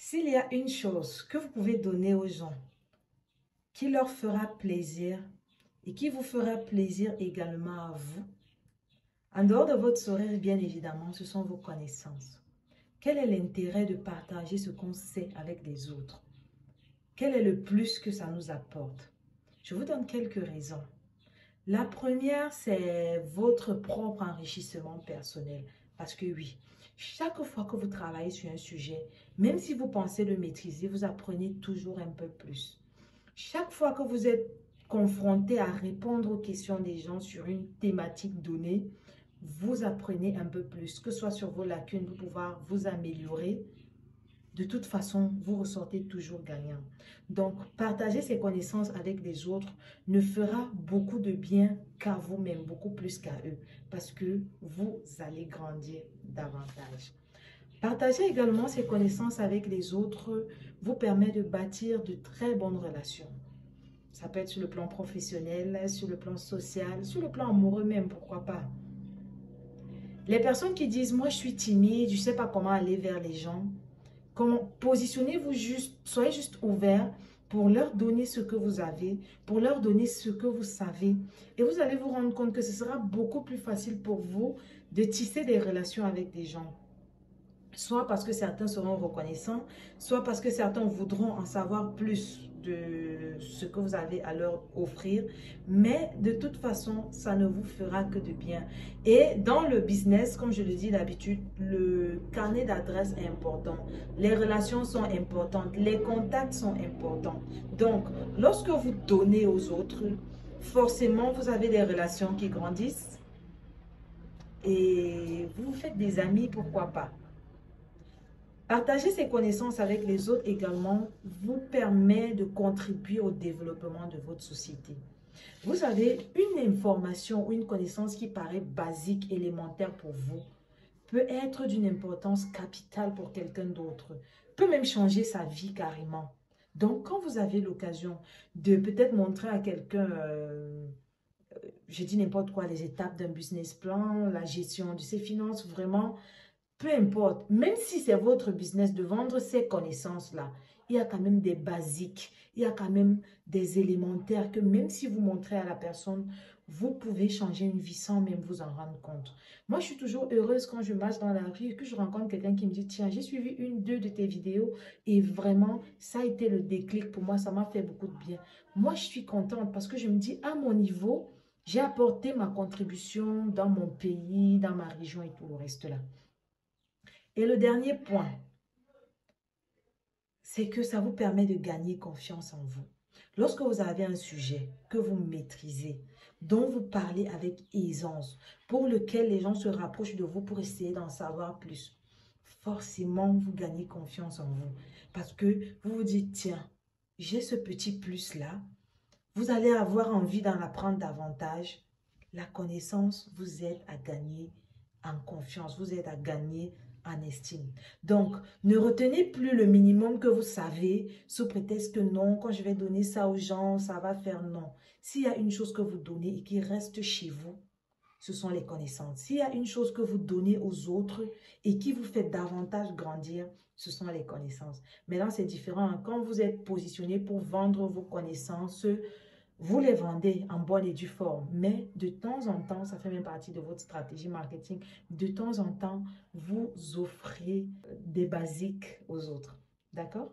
S'il y a une chose que vous pouvez donner aux gens qui leur fera plaisir et qui vous fera plaisir également à vous, en dehors de votre sourire, bien évidemment, ce sont vos connaissances. Quel est l'intérêt de partager ce qu'on sait avec les autres? Quel est le plus que ça nous apporte? Je vous donne quelques raisons. La première, c'est votre propre enrichissement personnel. Parce que oui, chaque fois que vous travaillez sur un sujet, même si vous pensez le maîtriser, vous apprenez toujours un peu plus. Chaque fois que vous êtes confronté à répondre aux questions des gens sur une thématique donnée, vous apprenez un peu plus, que ce soit sur vos lacunes pour pouvoir vous améliorer. De toute façon, vous ressortez toujours gagnant. Donc, partager ces connaissances avec les autres ne fera beaucoup de bien qu'à vous-même, beaucoup plus qu'à eux, parce que vous allez grandir davantage. Partager également ces connaissances avec les autres vous permet de bâtir de très bonnes relations. Ça peut être sur le plan professionnel, sur le plan social, sur le plan amoureux même, pourquoi pas. Les personnes qui disent, moi je suis timide, je ne sais pas comment aller vers les gens, positionnez-vous juste, soyez juste ouvert pour leur donner ce que vous avez, pour leur donner ce que vous savez. Et vous allez vous rendre compte que ce sera beaucoup plus facile pour vous de tisser des relations avec des gens. Soit parce que certains seront reconnaissants, soit parce que certains voudront en savoir plus de ce que vous avez à leur offrir. Mais de toute façon, ça ne vous fera que de bien. Et dans le business, comme je le dis d'habitude, le carnet d'adresses est important. Les relations sont importantes. Les contacts sont importants. Donc, lorsque vous donnez aux autres, forcément, vous avez des relations qui grandissent. Et vous vous faites des amis, pourquoi pas. Partager ses connaissances avec les autres également vous permet de contribuer au développement de votre société. Vous avez une information ou une connaissance qui paraît basique, élémentaire pour vous, peut être d'une importance capitale pour quelqu'un d'autre, peut même changer sa vie carrément. Donc, quand vous avez l'occasion de peut-être montrer à quelqu'un, je dis n'importe quoi, les étapes d'un business plan, la gestion de ses finances, vraiment, peu importe, même si c'est votre business de vendre ces connaissances-là, il y a quand même des basiques, il y a quand même des élémentaires que même si vous montrez à la personne, vous pouvez changer une vie sans même vous en rendre compte. Moi, je suis toujours heureuse quand je marche dans la rue et que je rencontre quelqu'un qui me dit, tiens, j'ai suivi une, deux de tes vidéos et vraiment, ça a été le déclic pour moi, ça m'a fait beaucoup de bien. Moi, je suis contente parce que je me dis, à mon niveau, j'ai apporté ma contribution dans mon pays, dans ma région et tout le reste là. Et le dernier point, c'est que ça vous permet de gagner confiance en vous. Lorsque vous avez un sujet que vous maîtrisez, dont vous parlez avec aisance, pour lequel les gens se rapprochent de vous pour essayer d'en savoir plus, forcément, vous gagnez confiance en vous. Parce que vous vous dites, tiens, j'ai ce petit plus-là. Vous allez avoir envie d'en apprendre davantage. La connaissance vous aide à gagner en confiance, vous aide à gagner en estime. Donc, ne retenez plus le minimum que vous savez sous prétexte que non, quand je vais donner ça aux gens, ça va faire non. S'il y a une chose que vous donnez et qui reste chez vous, ce sont les connaissances. S'il y a une chose que vous donnez aux autres et qui vous fait davantage grandir, ce sont les connaissances. Maintenant, c'est différent. Quand vous êtes positionné pour vendre vos connaissances, vous les vendez en bonne et due forme, mais de temps en temps, ça fait même partie de votre stratégie marketing, de temps en temps, vous offrez des basiques aux autres. D'accord?